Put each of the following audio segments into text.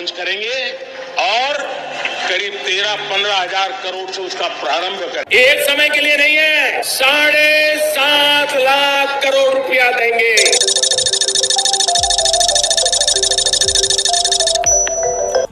Launch करेंगे और करीब 13-15 हजार करोड़ से उसका प्रारंभ करेंगे। एक समय के लिए नहीं है, 7.5 लाख करोड़ रुपया देंगे।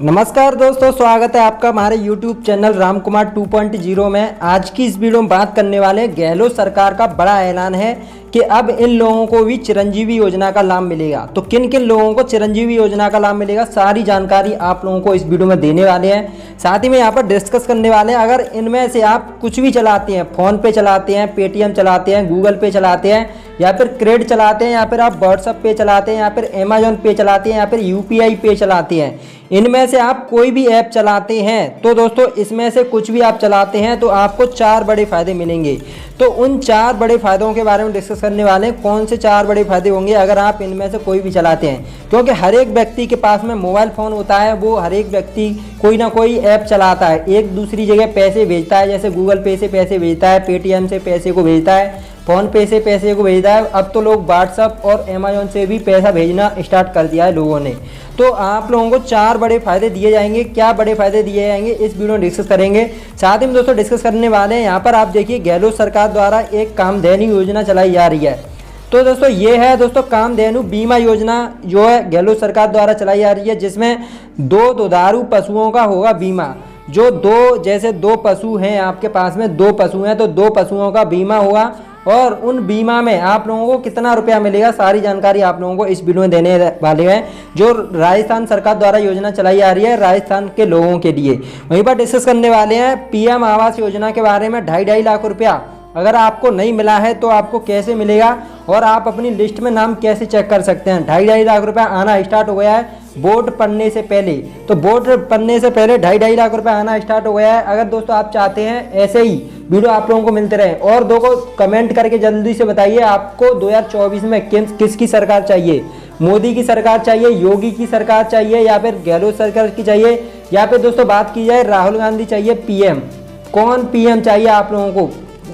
नमस्कार दोस्तों, स्वागत है आपका हमारे YouTube चैनल रामकुमार 2.0 में। आज की इस वीडियो में बात करने वाले हैं गहलोत सरकार का बड़ा ऐलान है कि अब इन लोगों को भी चिरंजीवी योजना का लाभ मिलेगा। तो किन किन लोगों को चिरंजीवी योजना का लाभ मिलेगा, सारी जानकारी आप लोगों को इस वीडियो में देने वाले हैं। साथ ही में यहाँ पर डिस्कस करने वाले हैं, अगर इनमें से आप कुछ भी चलाते हैं, फ़ोन पे चलाते हैं, पेटीएम चलाते हैं, गूगल पे चलाते हैं, या फिर क्रेडिट चलाते हैं, या फिर आप व्हाट्सएप पे चलाते हैं, या फिर अमेजॉन पे चलाते हैं, या फिर यूपीआई पे चलाते हैं, इनमें से आप कोई भी ऐप चलाते हैं तो दोस्तों इसमें से कुछ भी आप चलाते हैं तो आपको 4 बड़े फ़ायदे मिलेंगे। तो उन 4 बड़े फ़ायदों के बारे में डिस्कस करने वाले हैं। कौन से 4 बड़े फ़ायदे होंगे अगर आप इनमें से कोई भी चलाते हैं, क्योंकि हर एक व्यक्ति के पास में मोबाइल फ़ोन होता है, वो हर एक व्यक्ति कोई ना कोई ऐप चलाता है, एक दूसरी जगह पैसे भेजता है, जैसे गूगल पे से पैसे भेजता है, पेटीएम से पैसे को भेजता है, फ़ोन पे से पैसे को भेजता है। अब तो लोग व्हाट्सअप और अमेजॉन से भी पैसा भेजना स्टार्ट कर दिया है लोगों ने। तो आप लोगों को 4 बड़े फ़ायदे दिए जाएंगे। क्या बड़े फ़ायदे दिए जाएंगे इस वीडियो में डिस्कस करेंगे। साथ ही में दोस्तों डिस्कस करने वाले हैं, यहाँ पर आप देखिए गहलोत सरकार द्वारा एक कामधेनु योजना चलाई जा रही है। तो दोस्तों ये है दोस्तों कामधेनु बीमा योजना, जो है गहलोत सरकार द्वारा चलाई जा रही है, जिसमें 2 दुधारू पशुओं का होगा बीमा। जो जैसे 2 पशु हैं आपके पास में, 2 पशु हैं तो 2 पशुओं का बीमा होगा, और उन बीमा में आप लोगों को कितना रुपया मिलेगा, सारी जानकारी आप लोगों को इस वीडियो में देने वाले हैं। जो राजस्थान सरकार द्वारा योजना चलाई जा रही है राजस्थान के लोगों के लिए, वहीं पर डिस्कस करने वाले हैं पीएम आवास योजना के बारे में। 2.5 लाख रुपया अगर आपको नहीं मिला है तो आपको कैसे मिलेगा, और आप अपनी लिस्ट में नाम कैसे चेक कर सकते हैं। 2.5 लाख रुपया आना स्टार्ट हो गया है वोट पड़ने से पहले। तो वोट पड़ने से पहले 2.5 लाख रुपया आना स्टार्ट हो गया है। अगर दोस्तों आप चाहते हैं ऐसे ही वीडियो आप लोगों को मिलते रहे, और दो को कमेंट करके जल्दी से बताइए आपको 2024 में किसकी सरकार चाहिए। मोदी की सरकार चाहिए, योगी की सरकार चाहिए, या फिर गहलोत सरकार की चाहिए, या फिर दोस्तों बात की जाए राहुल गांधी चाहिए पीएम। कौन पीएम चाहिए आप लोगों को?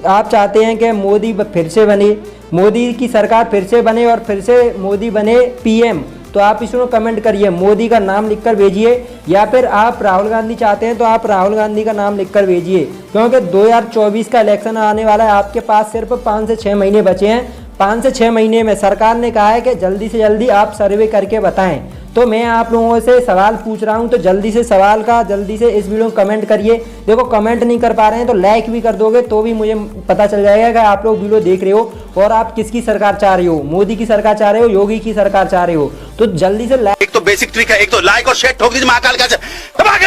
आप चाहते हैं कि मोदी फिर से बने, मोदी की सरकार फिर से बने और फिर से मोदी बने पीएम, तो आप इसमें कमेंट करिए, मोदी का नाम लिखकर भेजिए। या फिर आप राहुल गांधी चाहते हैं तो आप राहुल गांधी का नाम लिखकर भेजिए, क्योंकि 2024 का इलेक्शन आने वाला है। आपके पास सिर्फ 5 से 6 महीने बचे हैं। 5 से 6 महीने में सरकार ने कहा है कि जल्दी से जल्दी आप सर्वे करके बताएं। तो मैं आप लोगों से सवाल पूछ रहा हूं, तो जल्दी से सवाल का जल्दी से इस वीडियो में कमेंट करिए। देखो कमेंट नहीं कर पा रहे हैं तो लाइक भी कर दोगे तो भी मुझे पता चल जाएगा कि आप लोग वीडियो देख रहे हो और आप किसकी सरकार चाह रहे हो, मोदी की सरकार चाह रहे हो, योगी की सरकार चाह रहे हो। तो जल्दी से लाइक, एक तो बेसिक ट्रिक है, एक तो लाइक और शेयर ठोक दीजिए, महाकाल का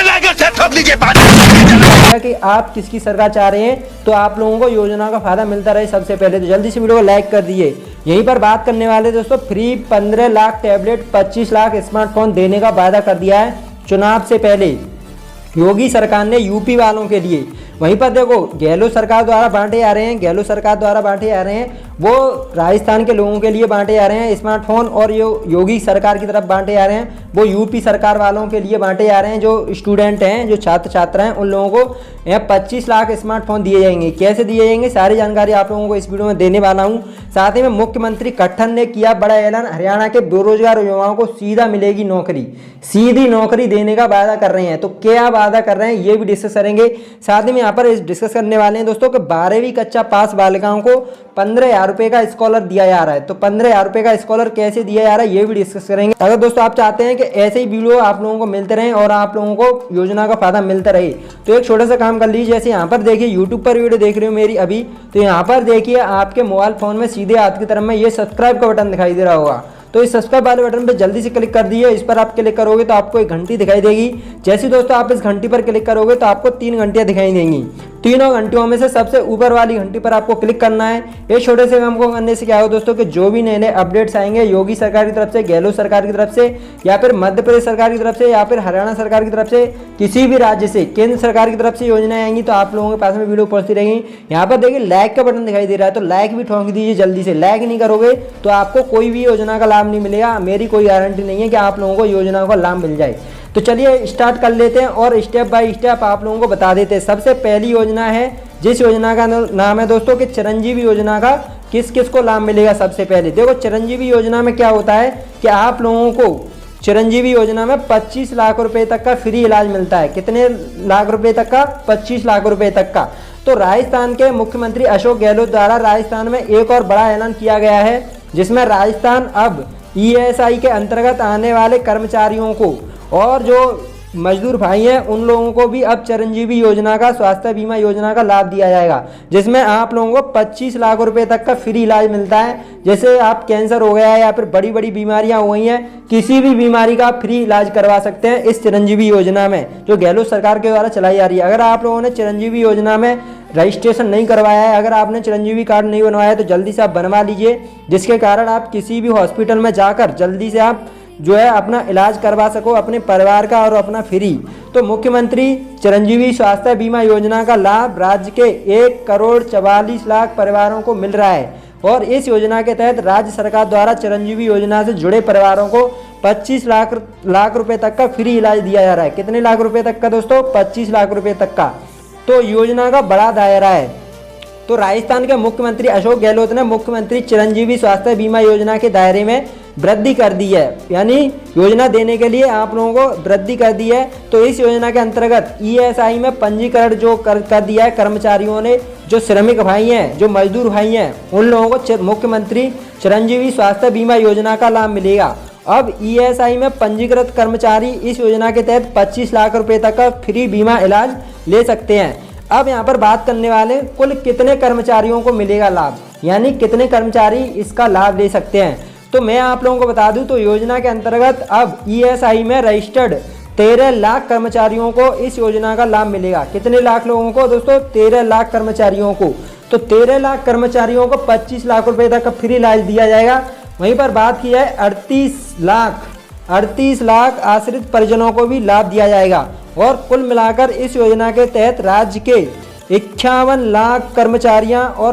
लाइक और शेयर ठोक लीजिए कि आप किसकी सरकार चाह रहे हैं, तो आप लोगों को योजना का फायदा मिलता रहे। सबसे पहले तो जल्दी से वीडियो को लाइक कर दीजिए। यहीं पर बात करने वाले दोस्तों free 15 lakh tablet, 25 lakh smartphone देने का वायदा कर दिया है चुनाव से पहले योगी सरकार ने यूपी वालों के लिए। वहीं पर देखो गहलोत सरकार द्वारा बांटे जा रहे हैं, गहलोत सरकार द्वारा बांटे जा रहे हैं वो राजस्थान के लोगों के लिए बांटे जा रहे हैं स्मार्टफोन, और योगी सरकार की तरफ बांटे जा रहे हैं वो यूपी सरकार वालों के लिए बांटे जा रहे हैं। जो स्टूडेंट हैं, जो छात्र छात्रा हैं, उन लोगों को 25 लाख स्मार्टफोन दिए जाएंगे। कैसे दिए जाएंगे सारी जानकारी आप लोगों को इस वीडियो में देने वाला हूँ। साथ ही में मुख्यमंत्री खट्टर ने किया बड़ा ऐलान, हरियाणा के बेरोजगार युवाओं को सीधा मिलेगी नौकरी, सीधी नौकरी देने का वादा कर रहे हैं। तो क्या वादा कर रहे हैं ये भी डिस्कस करेंगे। साथ ही में यहाँ पर डिस्कस करने वाले हैं दोस्तों कि 12वीं कक्षा पास बालिकाओं को 15,000 रुपये का स्कॉलर दिया जा रहा है। तो 15,000 रुपये का स्कॉलर कैसे दिया जा रहा है ये भी डिस्कस करेंगे। अगर दोस्तों आप चाहते हैं कि ऐसे ही वीडियो आप लोगों को मिलते रहें और आप लोगों को योजना का फायदा मिलता रहे, तो एक छोटा सा काम कर लीजिए। जैसे यहाँ पर देखिए यूट्यूब पर वीडियो देख रहे हो मेरी अभी, तो यहाँ पर देखिए आपके मोबाइल फोन में सीधे हाथ की तरफ में ये सब्सक्राइब का बटन दिखाई दे रहा होगा। तो इस सब्सक्राइब वाले बटन पे जल्दी से क्लिक कर दीजिए। इस पर आप क्लिक करोगे तो आपको एक घंटी दिखाई देगी। जैसे दोस्तों आप इस घंटी पर क्लिक करोगे तो आपको 3 घंटियां दिखाई देंगी। तीनों घंटियों में से सबसे ऊपर वाली घंटी पर आपको क्लिक करना है। ये छोटे से काम को करने से क्या हो दोस्तों कि जो भी नए नए अपडेट्स आएंगे योगी सरकार की तरफ से, गहलोत सरकार की तरफ से, या फिर मध्य प्रदेश सरकार की तरफ से, या फिर हरियाणा सरकार की तरफ से, किसी भी राज्य से, केंद्र सरकार की तरफ से योजनाएं आएंगी तो आप लोगों के पास में वीडियो पहुंचती रहेंगी। यहाँ पर देखिए लाइक का बटन दिखाई दे रहा है, तो लाइक भी ठोक दीजिए जल्दी से। लाइक नहीं करोगे तो आपको कोई भी योजना का लाभ नहीं मिलेगा। मेरी कोई गारंटी नहीं है कि आप लोगों को योजना का लाभ मिल जाए। तो चलिए स्टार्ट कर लेते हैं और स्टेप बाय स्टेप आप लोगों को बता देते हैं। सबसे पहली योजना है, जिस योजना का नाम है दोस्तों कि चिरंजीवी योजना का किस किस को लाभ मिलेगा। सबसे पहले देखो चिरंजीवी योजना में क्या होता है कि आप लोगों को चिरंजीवी योजना में 25 लाख रुपए तक का फ्री इलाज मिलता है। कितने लाख रुपए तक का? 25 लाख रुपए तक का। तो राजस्थान के मुख्यमंत्री अशोक गहलोत द्वारा राजस्थान में एक और बड़ा ऐलान किया गया है, जिसमें राजस्थान अब ईएसआई के अंतर्गत आने वाले कर्मचारियों को और जो मजदूर भाई हैं उन लोगों को भी अब चिरंजीवी योजना का, स्वास्थ्य बीमा योजना का लाभ दिया जाएगा, जिसमें आप लोगों को 25 लाख रुपए तक का फ्री इलाज मिलता है। जैसे आप कैंसर हो गया है या फिर बड़ी बड़ी बीमारियां हो गई हैं, किसी भी बीमारी का फ्री इलाज करवा सकते हैं इस चिरंजीवी योजना में, जो गहलोत सरकार के द्वारा चलाई जा रही है। अगर आप लोगों ने चिरंजीवी योजना में रजिस्ट्रेशन नहीं करवाया है, अगर आपने चिरंजीवी कार्ड नहीं बनवाया है, तो जल्दी से आप बनवा लीजिए, जिसके कारण आप किसी भी हॉस्पिटल में जाकर जल्दी से आप जो है अपना इलाज करवा सको, अपने परिवार का और अपना फ्री। तो मुख्यमंत्री चिरंजीवी स्वास्थ्य बीमा योजना का लाभ राज्य के 1,44,00,000 परिवारों को मिल रहा है और इस योजना के तहत राज्य सरकार द्वारा चिरंजीवी योजना से जुड़े परिवारों को 25 लाख रुपए तक का फ्री इलाज दिया जा रहा है। कितने लाख रुपए तक का दोस्तों? 25 लाख रुपए तक का। तो योजना का बड़ा दायरा है। तो राजस्थान के मुख्यमंत्री अशोक गहलोत ने मुख्यमंत्री चिरंजीवी स्वास्थ्य बीमा योजना के दायरे में वृद्धि कर दी है, यानी योजना देने के लिए आप लोगों को वृद्धि कर दी है। तो इस योजना के अंतर्गत ईएसआई में पंजीकरण जो कर दिया है कर्मचारियों ने, जो श्रमिक भाई हैं, जो मजदूर भाई हैं, उन लोगों को मुख्यमंत्री चिरंजीवी स्वास्थ्य बीमा योजना का लाभ मिलेगा। अब ईएसआई में पंजीकृत कर्मचारी इस योजना के तहत 25 लाख रुपए तक का फ्री बीमा इलाज ले सकते हैं। अब यहाँ पर बात करने वाले कुल कितने कर्मचारियों को मिलेगा लाभ, यानी कितने कर्मचारी इसका लाभ ले सकते हैं। तो मैं आप लोगों को बता दूं, तो योजना के अंतर्गत अब ईएसआई में रजिस्टर्ड 13 लाख कर्मचारियों को इस योजना का लाभ मिलेगा। कितने लाख लोगों को दोस्तों? 13 लाख कर्मचारियों को। तो 13 लाख कर्मचारियों को 25 लाख रुपए तक का फ्री इलाज दिया जाएगा। वहीं पर बात की जाए 38 लाख आश्रित परिजनों को भी लाभ दिया जाएगा और कुल मिलाकर इस योजना के तहत राज्य के 51 लाख कर्मचारियां और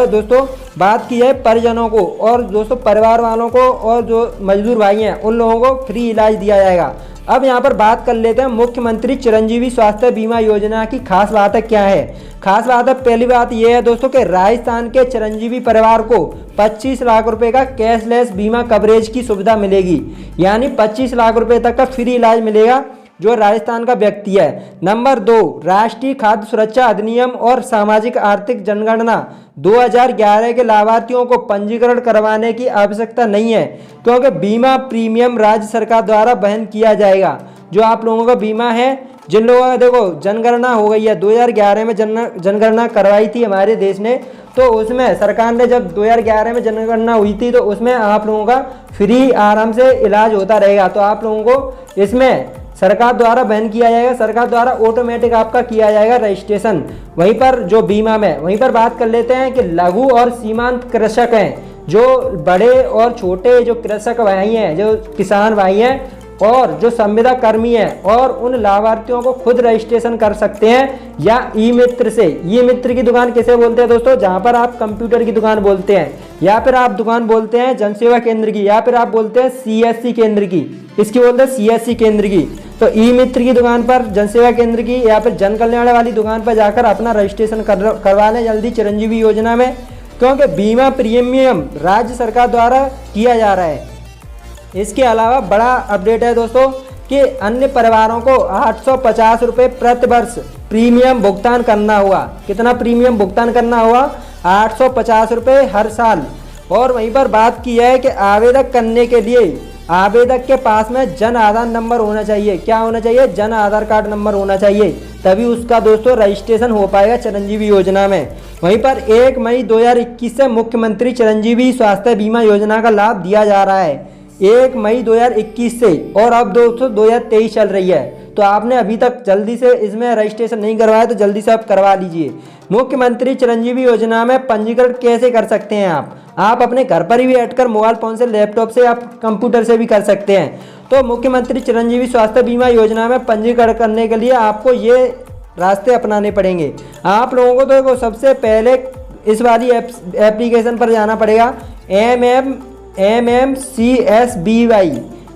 दोस्तों बात की है परिजनों को और दोस्तों परिवार वालों को और जो मजदूर भाई हैं उन लोगों को फ्री इलाज दिया जाएगा। अब यहाँ पर बात कर लेते हैं मुख्यमंत्री चिरंजीवी स्वास्थ्य बीमा योजना की खास बातें क्या है। खास बात है, पहली बात यह है दोस्तों कि राजस्थान के चिरंजीवी परिवार को 25 लाख रुपए का कैशलेस बीमा कवरेज की सुविधा मिलेगी, यानी 25 लाख रुपए तक का फ्री इलाज मिलेगा जो राजस्थान का व्यक्ति है। नंबर 2, राष्ट्रीय खाद्य सुरक्षा अधिनियम और सामाजिक आर्थिक जनगणना 2011 के लाभार्थियों को पंजीकरण करवाने की आवश्यकता नहीं है, क्योंकि बीमा प्रीमियम राज्य सरकार द्वारा वहन किया जाएगा। जो आप लोगों का बीमा है, जिन लोगों का देखो जनगणना हो गई है 2011 में जनगणना करवाई थी हमारे देश ने, तो उसमें सरकार ने जब 2011 में जनगणना हुई थी तो उसमें आप लोगों का फ्री आराम से इलाज होता रहेगा। तो आप लोगों को इसमें सरकार द्वारा बैन किया जाएगा, सरकार द्वारा ऑटोमेटिक आपका किया जाएगा रजिस्ट्रेशन। वहीं पर जो बीमा में वहीं पर बात कर लेते हैं कि लघु और सीमांत कृषक हैं, जो बड़े और छोटे जो कृषक भाई हैं, जो किसान भाई हैं और जो संविदा कर्मी हैं और उन लाभार्थियों को खुद रजिस्ट्रेशन कर सकते हैं या ई मित्र से। ई मित्र की दुकान किसे बोलते हैं दोस्तों? जहां पर आप कंप्यूटर की दुकान बोलते हैं या फिर आप दुकान बोलते हैं जनसेवा केंद्र की या फिर आप बोलते हैं सीएससी केंद्र की, इसकी बोलते हैं सीएससी केंद्र की। तो ई मित्र की दुकान पर, जनसेवा केंद्र की या फिर जन कल्याण वाली दुकान पर जाकर अपना रजिस्ट्रेशन करवा लें जल्दी चिरंजीवी योजना में, क्योंकि बीमा प्रीमियम राज्य सरकार द्वारा किया जा रहा है। इसके अलावा बड़ा अपडेट है दोस्तों कि अन्य परिवारों को 850 रुपये प्रति वर्ष प्रीमियम भुगतान करना होगा। कितना प्रीमियम भुगतान करना होगा? 850 रुपये हर साल। और वहीं पर बात की है कि आवेदन करने के लिए आवेदक के पास में जन आधार नंबर होना चाहिए। क्या होना चाहिए? जन आधार कार्ड नंबर होना चाहिए, तभी उसका दोस्तों रजिस्ट्रेशन हो पाएगा चिरंजीवी योजना में। वहीं पर 1 मई 2021 से मुख्यमंत्री चिरंजीवी स्वास्थ्य बीमा योजना का लाभ दिया जा रहा है, 1 मई 2021 से, और अब दोस्तों 2023 चल रही है। तो आपने अभी तक जल्दी से इसमें रजिस्ट्रेशन नहीं करवाया तो जल्दी से आप करवा लीजिए। मुख्यमंत्री चिरंजीवी योजना में पंजीकरण कैसे कर सकते हैं आप अपने घर पर ही बैठकर मोबाइल फोन से, लैपटॉप से, आप कंप्यूटर से भी कर सकते हैं। तो मुख्यमंत्री चिरंजीवी स्वास्थ्य बीमा योजना में पंजीकरण करने के लिए आपको ये रास्ते अपनाने पड़ेंगे। आप लोगों को तो सबसे पहले इस वाली एप्लीकेशन पर जाना पड़ेगा,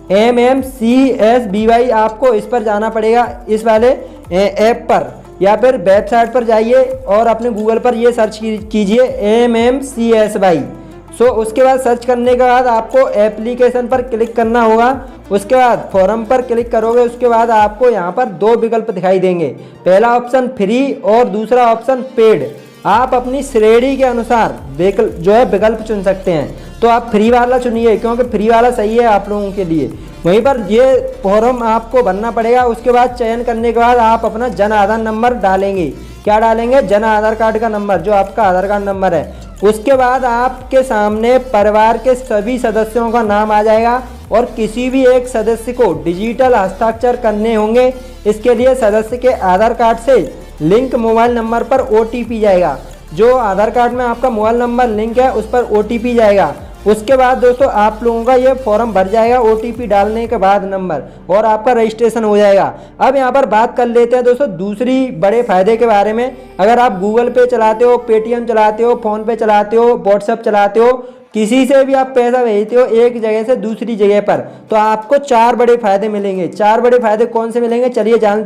MMCSBY आपको इस पर जाना पड़ेगा, इस वाले ऐप पर या फिर वेबसाइट पर जाइए और अपने गूगल पर ये सर्च कीजिए MMCSY। उसके बाद सर्च करने के बाद आपको एप्लीकेशन पर क्लिक करना होगा उसके बाद फॉर्म पर क्लिक करोगे, उसके बाद आपको यहाँ पर 2 विकल्प दिखाई देंगे। पहला ऑप्शन फ्री और दूसरा ऑप्शन पेड। आप अपनी श्रेणी के अनुसार विकल्प चुन सकते हैं। तो आप फ्री वाला चुनिए क्योंकि फ्री वाला सही है आप लोगों के लिए। वहीं पर ये फॉर्म आपको भरना पड़ेगा। उसके बाद चयन करने के बाद आप अपना जन आधार नंबर डालेंगे। क्या डालेंगे? जन आधार कार्ड का नंबर, जो आपका आधार कार्ड नंबर है। उसके बाद आपके सामने परिवार के सभी सदस्यों का नाम आ जाएगा और किसी भी एक सदस्य को डिजिटल हस्ताक्षर करने होंगे। इसके लिए सदस्य के आधार कार्ड से लिंक मोबाइल नंबर पर OTP जाएगा। जो आधार कार्ड में आपका मोबाइल नंबर लिंक है उस पर OTP जाएगा। उसके बाद दोस्तों आप लोगों का ये फॉर्म भर जाएगा OTP डालने के बाद नंबर, और आपका रजिस्ट्रेशन हो जाएगा। अब यहाँ पर बात कर लेते हैं दोस्तों दूसरी बड़े फायदे के बारे में। अगर आप गूगल पे चलाते हो, पेटीएम चलाते हो, फ़ोन पे चलाते हो, व्हाट्सएप चलाते हो, किसी से भी आप पैसा भेजते हो एक जगह से दूसरी जगह पर, तो आपको 4 बड़े फायदे मिलेंगे। 4 बड़े फायदे कौन से मिलेंगे चलिए जान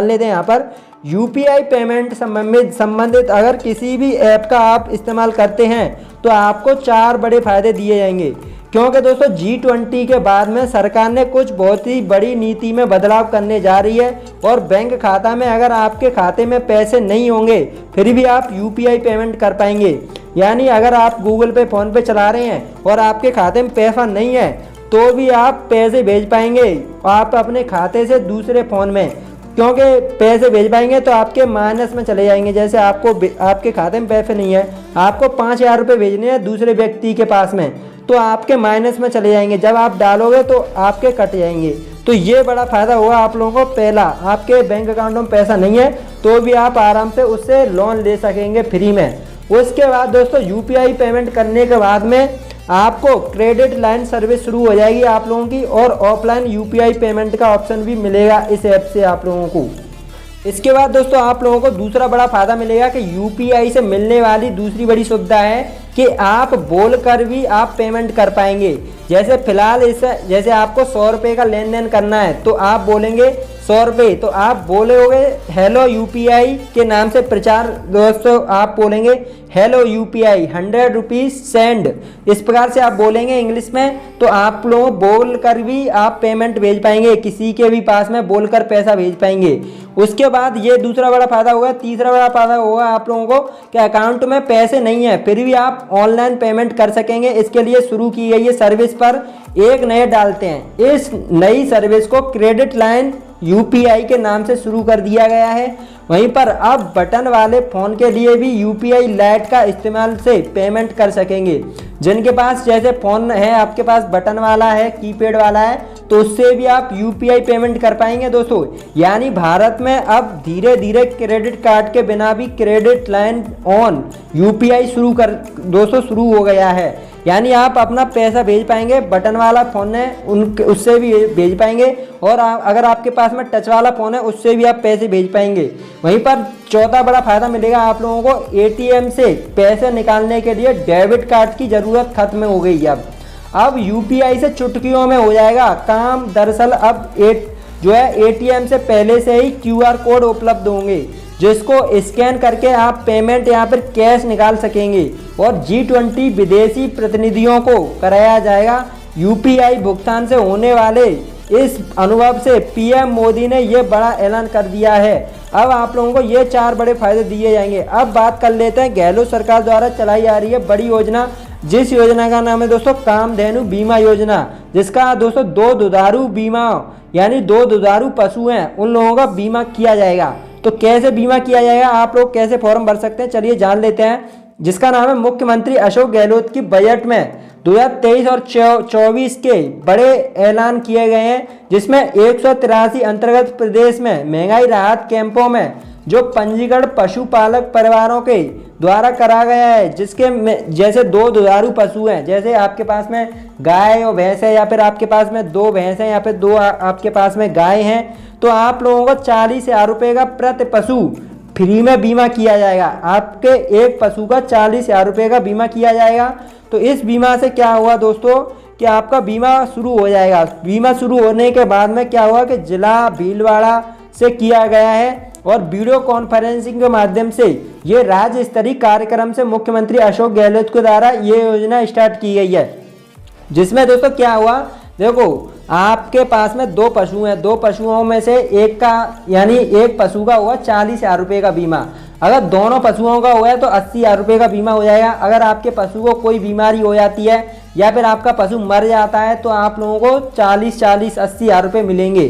लेते हैं। यहाँ पर UPI पेमेंट संबंधित अगर किसी भी ऐप का आप इस्तेमाल करते हैं तो आपको 4 बड़े फायदे दिए जाएंगे। क्योंकि दोस्तों G20 के बाद में सरकार ने कुछ बहुत ही बड़ी नीति में बदलाव करने जा रही है, और बैंक खाता में अगर आपके खाते में पैसे नहीं होंगे फिर भी आप UPI पेमेंट कर पाएंगे। यानी अगर आप गूगल पे, फ़ोन पे चला रहे हैं और आपके खाते में पैसा नहीं है तो भी आप पैसे भेज पाएंगे आप अपने खाते से दूसरे फ़ोन में, क्योंकि पैसे भेज पाएंगे तो आपके माइनस में चले जाएंगे। जैसे आपके खाते में पैसे नहीं है, आपको 5,000 रुपये भेजने हैं दूसरे व्यक्ति के पास में, तो आपके माइनस में चले जाएंगे। जब आप डालोगे तो आपके कट जाएंगे। तो ये बड़ा फ़ायदा होगा आप लोगों को। पहला, आपके बैंक अकाउंट में पैसा नहीं है तो भी आप आराम से उससे लोन ले सकेंगे फ्री में। उसके बाद दोस्तों UPI पेमेंट करने के बाद में आपको क्रेडिट लाइन सर्विस शुरू हो जाएगी आप लोगों की, और ऑफलाइन UPI पेमेंट का ऑप्शन भी मिलेगा इस ऐप से आप लोगों को। इसके बाद दोस्तों आप लोगों को दूसरा बड़ा फायदा मिलेगा कि UPI से मिलने वाली दूसरी बड़ी सुविधा है कि आप बोलकर भी आप पेमेंट कर पाएंगे। जैसे फिलहाल जैसे आपको 100 रुपये का लेन देन करना है तो आप बोलेंगे 100 रुपये, तो आप बोलोगे हेलो UPI के नाम से प्रचार दोस्तों आप बोलेंगे हेलो UPI 100 रुपीज़ सेंड। इस प्रकार से आप बोलेंगे इंग्लिश में, तो आप लोग बोल कर भी आप पेमेंट भेज पाएंगे, किसी के भी पास में बोलकर पैसा भेज पाएंगे। उसके बाद ये दूसरा बड़ा फायदा होगा। तीसरा बड़ा फायदा होगा आप लोगों को कि अकाउंट में पैसे नहीं है फिर भी आप ऑनलाइन पेमेंट कर सकेंगे। इसके लिए शुरू की गई है सर्विस पर एक नए डालते हैं। इस नई सर्विस को क्रेडिट लाइन UPI के नाम से शुरू कर दिया गया है। वहीं पर अब बटन वाले फ़ोन के लिए भी UPI लाइट का इस्तेमाल से पेमेंट कर सकेंगे। जिनके पास जैसे फ़ोन है आपके पास बटन वाला है, कीपैड वाला है, तो उससे भी आप UPI पेमेंट कर पाएंगे दोस्तों। यानी भारत में अब धीरे धीरे क्रेडिट कार्ड के बिना भी क्रेडिट लाइन ऑन UPI शुरू हो गया है। यानी आप अपना पैसा भेज पाएंगे, बटन वाला फ़ोन है उससे भी भेज पाएंगे, और अगर आपके पास में टच वाला फ़ोन है उससे भी आप पैसे भेज पाएंगे। वहीं पर चौथा बड़ा फायदा मिलेगा आप लोगों को, ATM से पैसे निकालने के लिए डेबिट कार्ड की ज़रूरत खत्म हो गई है। अब UPI से चुटकियों में हो जाएगा काम। दरअसल अब ATM से पहले से ही QR कोड उपलब्ध होंगे जिसको स्कैन करके आप पेमेंट यहाँ पर कैश निकाल सकेंगे, और G20 विदेशी प्रतिनिधियों को कराया जाएगा। UPI भुगतान से होने वाले इस अनुभव से PM मोदी ने यह बड़ा ऐलान कर दिया है। अब आप लोगों को ये 4 बड़े फायदे दिए जाएंगे। अब बात कर लेते हैं गहलोत सरकार द्वारा चलाई जा रही है बड़ी योजना, जिस योजना का नाम है दोस्तों कामधेनु बीमा योजना, जिसका दोस्तों 2 दुधारू बीमा यानी 2 दुधारू पशु हैं उन लोगों का बीमा किया जाएगा। तो कैसे बीमा किया जाएगा, आप लोग कैसे फॉर्म भर सकते हैं चलिए जान लेते हैं। जिसका नाम है मुख्यमंत्री अशोक गहलोत की बजट में 2023 और 24 के बड़े ऐलान किए गए हैं, जिसमें 183 अंतर्गत प्रदेश में महंगाई राहत कैंपों में जो पंजीकरण पशुपालक परिवारों के द्वारा करा गया है, जिसके जैसे 2 दुधारू पशु हैं, जैसे आपके पास में गाय और भैंस है, या फिर आपके पास में 2 भैंस हैं, या फिर 2 आपके पास में गाय हैं, तो आप लोगों को 40,000 रुपये का प्रति पशु फ्री में बीमा किया जाएगा। आपके एक पशु का 40,000 रुपये का बीमा किया जाएगा। तो इस बीमा से क्या हुआ दोस्तों कि आपका बीमा शुरू हो जाएगा। बीमा शुरू होने के बाद में क्या हुआ कि जिला भीलवाड़ा से किया गया है, और वीडियो कॉन्फ्रेंसिंग के माध्यम से ये राज्य स्तरीय कार्यक्रम से मुख्यमंत्री अशोक गहलोत के द्वारा ये योजना स्टार्ट की गई है। जिसमें दोस्तों क्या हुआ, देखो आपके पास में 2 पशु हैं, 2 पशुओं में से एक का यानी एक पशु का हुआ 40,000 रुपये का बीमा। अगर दोनों पशुओं का हुआ है तो 80,000 रुपये का बीमा हो जाएगा। अगर आपके पशु को कोई बीमारी हो जाती है या फिर आपका पशु मर जाता है तो आप लोगों को 80,000 रुपये मिलेंगे।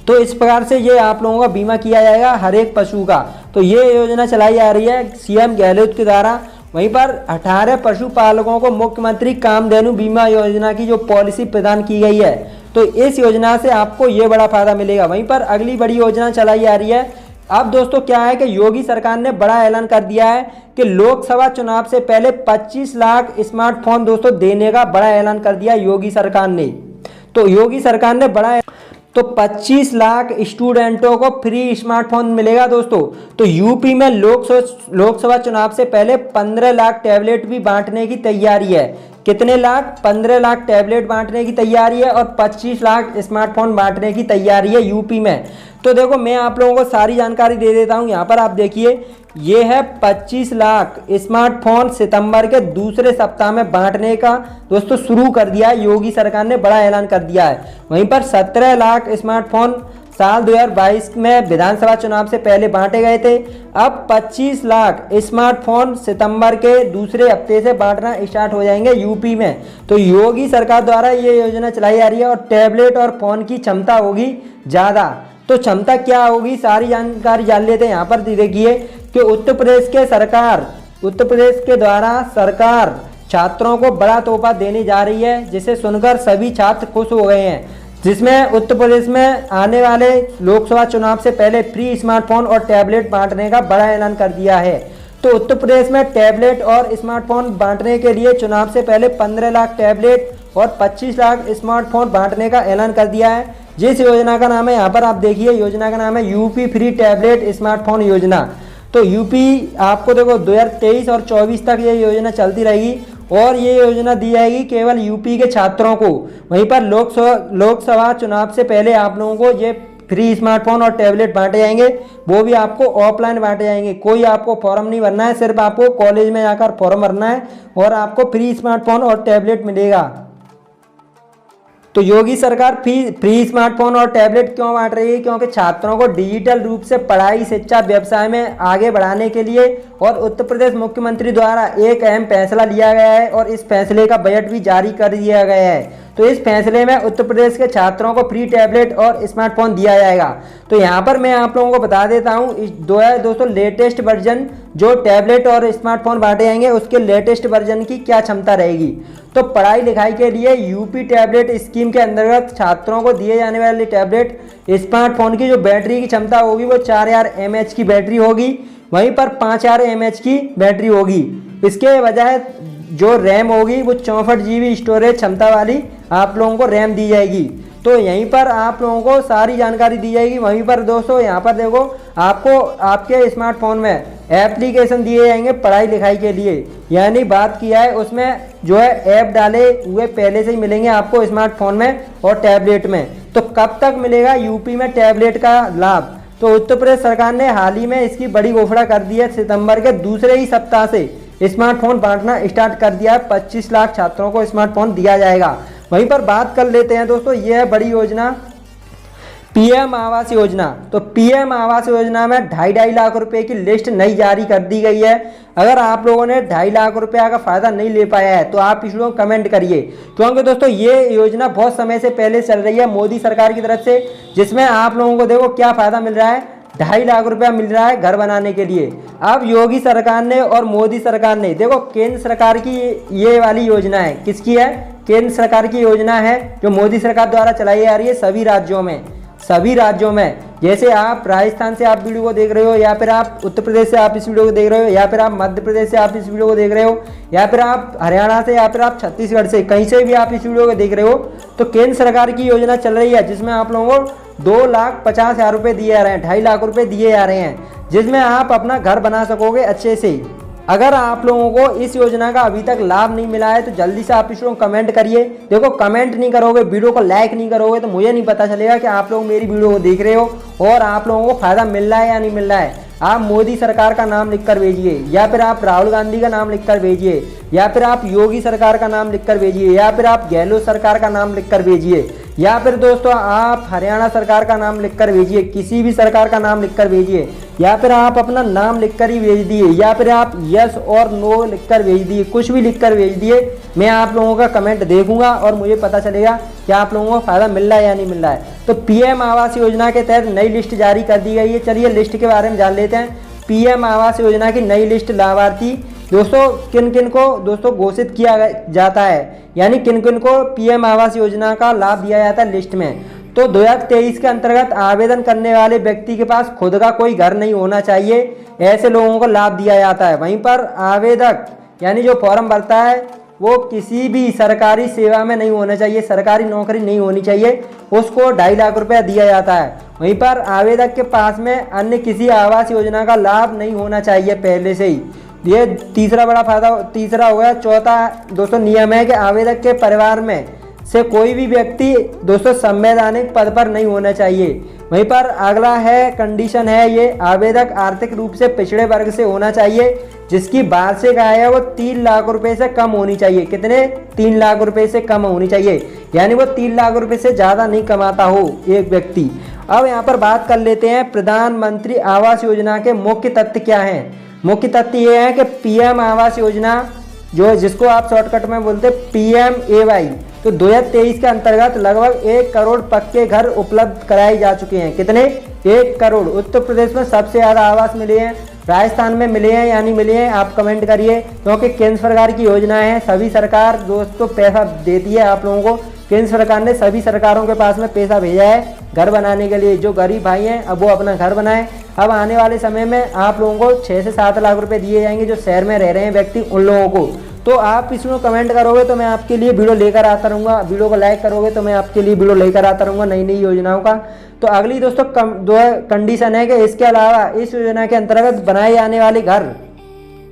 तो इस प्रकार से ये आप लोगों का बीमा किया जाएगा हर एक पशु का। तो ये योजना चलाई जा रही है सीएम गहलोत के द्वारा। वहीं पर 18 पशुपालकों को मुख्यमंत्री कामधेनु बीमा योजना की जो पॉलिसी प्रदान की गई है, तो इस योजना से आपको ये बड़ा फायदा मिलेगा। वहीं पर अगली बड़ी योजना चलाई जा रही है। अब दोस्तों क्या है कि योगी सरकार ने बड़ा ऐलान कर दिया है कि लोकसभा चुनाव से पहले 25 लाख स्मार्टफोन दोस्तों देने का बड़ा ऐलान कर दिया योगी सरकार ने। तो योगी सरकार ने बड़ा तो 25 लाख स्टूडेंटों को फ्री स्मार्टफोन मिलेगा दोस्तों। तो यूपी में लोकसभा चुनाव से पहले 15 लाख टैबलेट भी बांटने की तैयारी है। कितने लाख? 15 लाख टैबलेट बांटने की तैयारी है और 25 लाख स्मार्टफोन बांटने की तैयारी है यूपी में। तो देखो मैं आप लोगों को सारी जानकारी दे देता हूं। यहाँ पर आप देखिए, ये है 25 लाख स्मार्टफोन सितंबर के दूसरे सप्ताह में बांटने का दोस्तों शुरू कर दिया है योगी सरकार ने, बड़ा ऐलान कर दिया है। वहीं पर 17 लाख स्मार्टफोन साल 2022 में विधानसभा चुनाव से पहले बांटे गए थे। अब 25 लाख स्मार्टफोन सितंबर के दूसरे हफ्ते से बांटना स्टार्ट हो जाएंगे यूपी में। तो योगी सरकार द्वारा ये योजना चलाई जा रही है। और टैबलेट और फोन की क्षमता होगी ज़्यादा। तो क्षमता क्या होगी, सारी जानकारी जान लेते हैं। यहाँ पर देखिए कि उत्तर प्रदेश के द्वारा सरकार छात्रों को बड़ा तोहफा देने जा रही है, जिसे सुनकर सभी छात्र खुश हो गए हैं। जिसमें उत्तर प्रदेश में आने वाले लोकसभा चुनाव से पहले फ्री स्मार्टफोन और टैबलेट बांटने का बड़ा ऐलान कर दिया है। तो उत्तर प्रदेश में टैबलेट और स्मार्टफोन बांटने के लिए चुनाव से पहले 15 लाख टैबलेट और 25 लाख स्मार्टफोन बांटने का ऐलान कर दिया है। जिस योजना का नाम है, यहाँ पर आप देखिए, योजना का नाम है यूपी फ्री टैबलेट स्मार्टफोन योजना। तो यूपी आपको देखो 2023 और 24 तक ये योजना चलती रहेगी और ये योजना दी जाएगी केवल यूपी के छात्रों को। वहीं पर लोकसभा चुनाव से पहले आप लोगों को ये फ्री स्मार्टफोन और टैबलेट बांटे जाएंगे, वो भी आपको ऑफलाइन बांटे जाएंगे। कोई आपको फॉर्म नहीं भरना है, सिर्फ आपको कॉलेज में जाकर फॉर्म भरना है और आपको फ्री स्मार्टफोन और टैबलेट मिलेगा। तो योगी सरकार फ्री स्मार्टफोन और टैबलेट क्यों बांट रही है? क्योंकि छात्रों को डिजिटल रूप से पढ़ाई, शिक्षा, व्यवसाय में आगे बढ़ाने के लिए और उत्तर प्रदेश मुख्यमंत्री द्वारा एक अहम फैसला लिया गया है और इस फैसले का बजट भी जारी कर दिया गया है। तो इस फैसले में उत्तर प्रदेश के छात्रों को फ्री टैबलेट और स्मार्टफोन दिया जाएगा। तो यहाँ पर मैं आप लोगों को बता देता हूँ, इस दोस्तों लेटेस्ट वर्जन जो टैबलेट और स्मार्टफोन बांटे जाएंगे उसके लेटेस्ट वर्जन की क्या क्षमता रहेगी। तो पढ़ाई लिखाई के लिए यूपी टैबलेट स्कीम के अंतर्गत छात्रों को दिए जाने वाले टैबलेट स्मार्टफोन की जो बैटरी की क्षमता होगी वो 4000 mAh की बैटरी होगी। वहीं पर 5000 mAh की बैटरी होगी। इसके बजाय जो रैम होगी वो 64 GB स्टोरेज क्षमता वाली आप लोगों को रैम दी जाएगी। तो यहीं पर आप लोगों को सारी जानकारी दी जाएगी। वहीं पर दोस्तों यहाँ पर देखो, आपको आपके स्मार्टफोन में एप्लीकेशन दिए जाएंगे पढ़ाई लिखाई के लिए। यानी बात किया है उसमें जो है ऐप डाले हुए पहले से ही मिलेंगे आपको स्मार्टफोन में और टैबलेट में। तो कब तक मिलेगा यूपी में टैबलेट का लाभ? तो उत्तर प्रदेश सरकार ने हाल ही में इसकी बड़ी घोषणा कर दी है। सितंबर के दूसरे ही सप्ताह से स्मार्टफोन बांटना स्टार्ट कर दिया है। 25 लाख छात्रों को स्मार्टफोन दिया जाएगा। वहीं पर बात कर लेते हैं दोस्तों, यह है बड़ी योजना पीएम आवास योजना। तो पीएम आवास योजना में 2.5 लाख रुपए की लिस्ट नई जारी कर दी गई है। अगर आप लोगों ने 2.5 लाख रुपया का फायदा नहीं ले पाया है तो आप इस लोग कमेंट करिए, क्योंकि दोस्तों ये योजना बहुत समय से पहले चल रही है मोदी सरकार की तरफ से, जिसमें आप लोगों को देखो क्या फायदा मिल रहा है, 2.5 लाख रुपया मिल रहा है घर बनाने के लिए। अब योगी सरकार ने और मोदी सरकार ने देखो, केंद्र सरकार की ये वाली योजना है, किसकी है? केंद्र सरकार की योजना है जो मोदी सरकार द्वारा चलाई जा रही है सभी राज्यों में। जैसे आप राजस्थान से आप वीडियो को देख रहे हो, या फिर आप उत्तर प्रदेश से आप इस वीडियो को देख रहे हो, या फिर आप मध्य प्रदेश से आप इस वीडियो को देख रहे हो, या फिर आप हरियाणा से, या फिर आप छत्तीसगढ़ से, कहीं से भी आप इस वीडियो को देख रहे हो, तो केंद्र सरकार की योजना चल रही है जिसमें आप लोगों को 2,50,000 रुपये दिए जा रहे हैं, 2.5 लाख रुपये दिए जा रहे हैं, जिसमें आप अपना घर बना सकोगे अच्छे से। अगर आप लोगों को इस योजना का अभी तक लाभ नहीं मिला है तो जल्दी से आप इस लोग कमेंट करिए। देखो कमेंट नहीं करोगे, वीडियो को लाइक नहीं करोगे तो मुझे नहीं पता चलेगा कि आप लोग मेरी वीडियो को देख रहे हो और आप लोगों को फायदा मिल रहा है या नहीं मिल रहा है। आप मोदी सरकार का नाम लिखकर भेजिए, या फिर आप राहुल गांधी का नाम लिखकर भेजिए, या फिर आप योगी सरकार का नाम लिखकर भेजिए, या फिर आप गहलोत सरकार का नाम लिखकर भेजिए, या फिर दोस्तों आप हरियाणा सरकार का नाम लिखकर भेजिए, किसी भी सरकार का नाम लिखकर भेजिए, या फिर आप अपना नाम लिखकर ही भेज दिए, या फिर आप यस और नो लिखकर भेज दिए, कुछ भी लिखकर भेज दिए। मैं आप लोगों का कमेंट देखूंगा और मुझे पता चलेगा कि आप लोगों को फ़ायदा मिल रहा है या नहीं मिल रहा है। तो पीएम आवास योजना के तहत नई लिस्ट जारी कर दी गई है। चलिए लिस्ट के बारे में जान लेते हैं। पीएम आवास योजना की नई लिस्ट लाभार्थी दोस्तों किन किन को दोस्तों घोषित किया जाता है, यानी किन किन को पीएम आवास योजना का लाभ दिया जाता है लिस्ट में। तो 2023 के अंतर्गत आवेदन करने वाले व्यक्ति के पास खुद का कोई घर नहीं होना चाहिए, ऐसे लोगों को लाभ दिया जाता है। वहीं पर आवेदक यानी जो फॉर्म भरता है वो किसी भी सरकारी सेवा में नहीं होना चाहिए, सरकारी नौकरी नहीं होनी चाहिए, उसको 2.5 लाख रुपया दिया जाता है। वहीं पर आवेदक के पास में अन्य किसी आवास योजना का लाभ नहीं होना चाहिए पहले से ही। ये तीसरा बड़ा फायदा तीसरा हो गया। चौथा दोस्तों नियम है कि आवेदक के परिवार में से कोई भी व्यक्ति दोस्तों संवैधानिक पद पर नहीं होना चाहिए। वहीं पर अगला है कंडीशन है ये आवेदक आर्थिक रूप से पिछड़े वर्ग से होना चाहिए, जिसकी वार्षिक आय है वो 3 लाख रुपए से कम होनी चाहिए। कितने? 3 लाख रुपए से कम होनी चाहिए, यानी वो 3 लाख रुपए से ज़्यादा नहीं कमाता हो एक व्यक्ति। अब यहाँ पर बात कर लेते हैं प्रधानमंत्री आवास योजना के मुख्य तथ्य क्या हैं। मुख्य तथ्य ये है कि पीएम आवास योजना जो जिसको आप शॉर्टकट में बोलते हैं PMAY, तो 2023 के अंतर्गत लगभग 1 करोड़ पक्के घर उपलब्ध कराए जा चुके हैं। कितने? 1 करोड़। उत्तर प्रदेश में सबसे ज़्यादा आवास मिले हैं, राजस्थान में मिले हैं या नहीं मिले हैं आप कमेंट करिए, क्योंकि केंद्र सरकार की योजना है। सभी सरकार दोस्तों पैसा देती है आप लोगों को। केंद्र सरकार ने सभी सरकारों के पास में पैसा भेजा है घर बनाने के लिए। जो गरीब भाई हैं अब वो अपना घर बनाएं। अब आने वाले समय में आप लोगों को 6 से 7 लाख रुपए दिए जाएंगे जो शहर में रह रहे हैं व्यक्ति, उन लोगों को। तो आप इसमें कमेंट करोगे तो मैं आपके लिए वीडियो लेकर आता रहूँगा, वीडियो को लाइक करोगे तो मैं आपके लिए वीडियो लेकर आता रहूँगा नई नई योजनाओं का। तो अगली दोस्तों कंडीशन है कि इसके अलावा इस योजना के अंतर्गत बनाए जाने वाले घर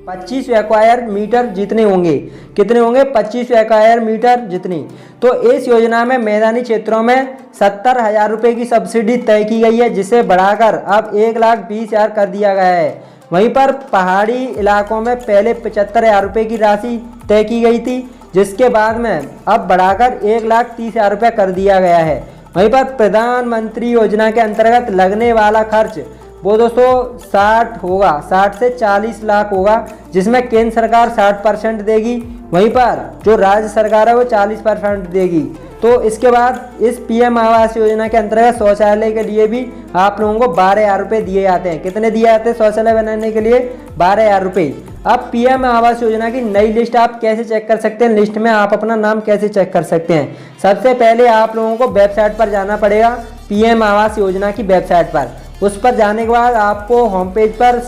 25 स्क्वायर मीटर जितने होंगे। कितने होंगे? 25 स्क्वायर मीटर जितनी। तो इस योजना में मैदानी क्षेत्रों में 70,000 रुपये की सब्सिडी तय की गई है, जिसे बढ़ाकर अब 1,20,000 कर दिया गया है। वहीं पर पहाड़ी इलाकों में पहले 75,000 रुपये की राशि तय की गई थी, जिसके बाद में अब बढ़ाकर 1,30,000 रुपये कर दिया गया है। वहीं पर प्रधानमंत्री योजना के अंतर्गत लगने वाला खर्च वो दोस्तों 60 से 40 लाख होगा, जिसमें केंद्र सरकार 60% देगी, वहीं पर जो राज्य सरकार है वो 40% देगी। तो इसके बाद इस पीएम आवास योजना के अंतर्गत शौचालय के लिए भी आप लोगों को 12,000 रुपये दिए जाते हैं। कितने दिए जाते हैं शौचालय बनाने के लिए? 12,000 रुपये। अब पीएम आवास योजना की नई लिस्ट आप कैसे चेक कर सकते हैं, लिस्ट में आप अपना नाम कैसे चेक कर सकते हैं? सबसे पहले आप लोगों को वेबसाइट पर जाना पड़ेगा, पीएम आवास योजना की वेबसाइट पर। उस पर जाने के बाद आपको होम पेज पर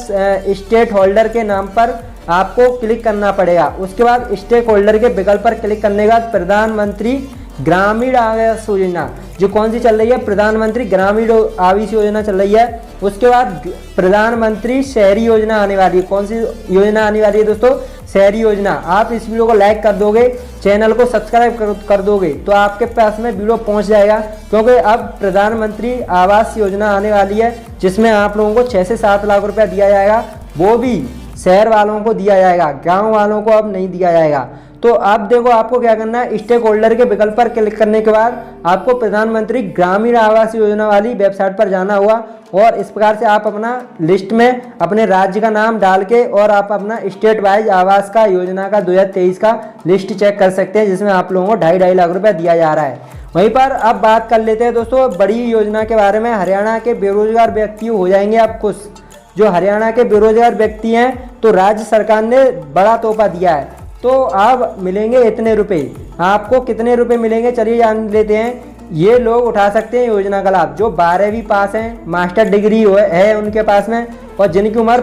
स्टेट होल्डर के नाम पर आपको क्लिक करना पड़ेगा। उसके बाद स्टेक होल्डर के विकल्प पर क्लिक करने के बाद प्रधानमंत्री ग्रामीण आवास योजना जो कौन सी चल रही है, प्रधानमंत्री ग्रामीण आवास योजना चल रही है। उसके बाद प्रधानमंत्री शहरी योजना आने वाली है। कौन सी योजना आने वाली है दोस्तों? शहरी योजना। आप इस वीडियो को लाइक कर दोगे, चैनल को सब्सक्राइब कर दोगे तो आपके पास में वीडियो पहुंच जाएगा, क्योंकि अब प्रधानमंत्री आवास योजना आने वाली है, जिसमें आप लोगों को 6 से 7 लाख रुपया दिया जाएगा। वो भी शहर वालों को दिया जाएगा, गाँव वालों को अब नहीं दिया जाएगा। तो अब देखो आपको क्या करना है, स्टेक होल्डर के विकल्प पर क्लिक करने के बाद आपको प्रधानमंत्री ग्रामीण आवास योजना वाली वेबसाइट पर जाना होगा, और इस प्रकार से आप अपना लिस्ट में अपने राज्य का नाम डाल के और आप अपना स्टेट वाइज आवास का योजना का 2023 का लिस्ट चेक कर सकते हैं, जिसमें आप लोगों को 2.5 लाख रुपया दिया जा रहा है। वहीं पर अब बात कर लेते हैं दोस्तों बड़ी योजना के बारे में। हरियाणा के बेरोजगार व्यक्ति हो जाएंगे आप खुश। जो हरियाणा के बेरोजगार व्यक्ति हैं तो राज्य सरकार ने बड़ा तोहफा दिया है, तो अब मिलेंगे इतने रुपए। आपको कितने रुपए मिलेंगे चलिए जान लेते हैं। ये लोग उठा सकते हैं योजना का लाभ जो 12वीं पास हैं, मास्टर डिग्री है उनके पास में, और जिनकी उम्र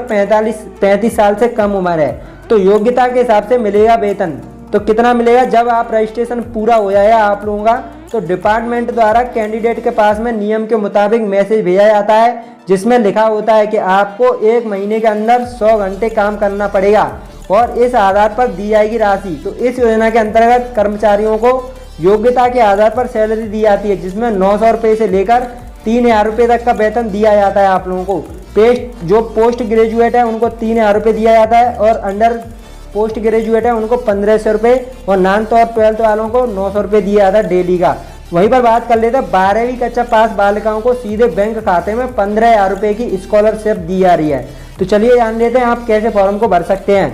35 साल से कम उम्र है। तो योग्यता के हिसाब से मिलेगा वेतन। तो कितना मिलेगा? जब आप रजिस्ट्रेशन पूरा हो जाएगा आप लोगों का, तो डिपार्टमेंट द्वारा कैंडिडेट के पास में नियम के मुताबिक मैसेज भेजा जाता है, जिसमें लिखा होता है कि आपको 1 महीने के अंदर 100 घंटे काम करना पड़ेगा और इस आधार पर दी जाएगी राशि। तो इस योजना के अंतर्गत कर्मचारियों को योग्यता के आधार पर सैलरी दी जाती है, जिसमें 900 रुपये से लेकर 3,000 रुपये तक का वेतन दिया जाता है आप लोगों को। जो पोस्ट ग्रेजुएट है उनको 3,000 रुपये दिया जाता है, और अंडर पोस्ट ग्रेजुएट है उनको 1,500 रुपये, और 9th और 12th वालों को 900 रुपये दिया जाता है डेली का। वहीं पर बात कर लेते हैं 12वीं कक्षा पास बालिकाओं को सीधे बैंक खाते में 15,000 रुपये की स्कॉलरशिप दी जा रही है। तो चलिए जान लेते हैं आप कैसे फॉर्म को भर सकते हैं।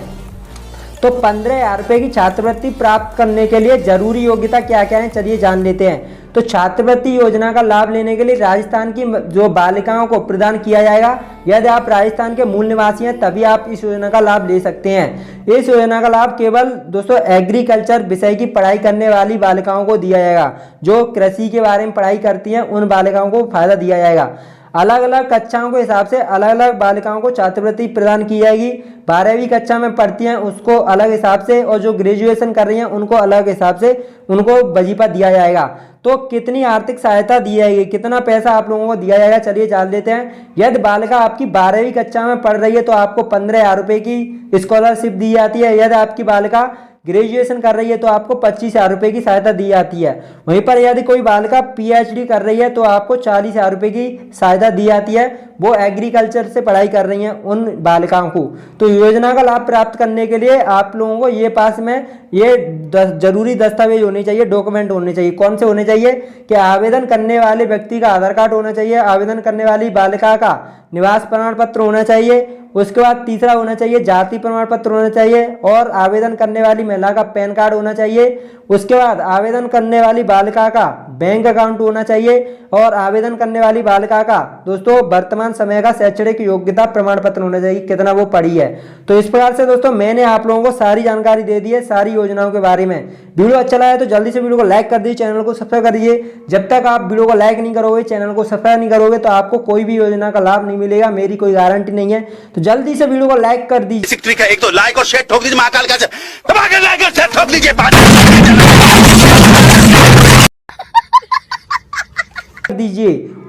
तो 15,000 रुपये की छात्रवृत्ति प्राप्त करने के लिए जरूरी योग्यता क्या क्या है, चलिए जान लेते हैं। तो छात्रवृत्ति योजना का लाभ लेने के लिए राजस्थान की जो बालिकाओं को प्रदान किया जाएगा। यदि आप राजस्थान के मूल निवासी हैं तभी आप इस योजना का लाभ ले सकते हैं। इस योजना का लाभ केवल दोस्तों एग्रीकल्चर विषय की पढ़ाई करने वाली बालिकाओं को दिया जाएगा। जो कृषि के बारे में पढ़ाई करती हैं उन बालिकाओं को फायदा दिया जाएगा। अलग अलग कक्षाओं के हिसाब से अलग अलग बालिकाओं को छात्रवृत्ति प्रदान की जाएगी। 12वीं कक्षा में पढ़ती हैं उसको अलग हिसाब से, और जो ग्रेजुएशन कर रही हैं उनको अलग हिसाब से उनको वजीफा दिया जाएगा। तो कितनी आर्थिक सहायता दी जाएगी, कितना पैसा आप लोगों को दिया जाएगा, चलिए जान लेते हैं। यदि बालिका आपकी 12वीं कक्षा में पढ़ रही है तो आपको 15,000 रुपये की स्कॉलरशिप दी जाती है। यदि आपकी बालिका ग्रेजुएशन कर रही है तो आपको 25,000 रुपये की सहायता दी जाती है। वहीं पर यदि कोई बालिका PhD कर रही है तो आपको 40,000 रुपये की सहायता दी जाती है। वो एग्रीकल्चर से पढ़ाई कर रही हैं उन बालिकाओं को। तो योजना का लाभ प्राप्त करने के लिए आप लोगों को ये पास में ये जरूरी दस्तावेज होने चाहिए, डॉक्यूमेंट होने चाहिए। कौन से होने चाहिए कि आवेदन करने वाले व्यक्ति का आधार कार्ड होना चाहिए, आवेदन करने वाली बालिका का निवास प्रमाण पत्र होना चाहिए, उसके बाद तीसरा होना चाहिए जाति प्रमाण पत्र होना चाहिए, और आवेदन करने वाली महिला का पैन कार्ड होना चाहिए। उसके बाद आवेदन करने वाली बालिका का बैंक अकाउंट होना चाहिए, और आवेदन करने वाली बालिका का दोस्तों वर्तमान समय का शैक्षणिक योग्यता प्रमाण पत्र होना चाहिए, कितना वो पढ़ी है। तो इस प्रकार से दोस्तों मैंने आप लोगों को सारी जानकारी दे दी है सारी योजनाओं के बारे में। वीडियो अच्छा लगा है तो जल्दी से वीडियो को लाइक कर दीजिए, चैनल को सब्सक्राइब कर दीजिए। जब तक आप वीडियो को लाइक नहीं करोगे, चैनल को सब्सक्राइब नहीं करोगे तो आपको कोई भी योजना का लाभ नहीं मिलेगा, मेरी कोई गारंटी नहीं है। तो जल्दी से वीडियो को लाइक कर दीजिए। ट्रिक है, एक तो लाइक और शेयर ठोक दीजिए महाकाल का, दबा के लाइक और शेयर ठोक दीजिए।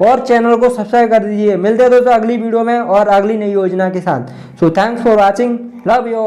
और चैनल को सब्सक्राइब कर दीजिए। मिलते हैं दोस्तों अगली वीडियो में और अगली नई योजना के साथ। So thanks for watching, love you.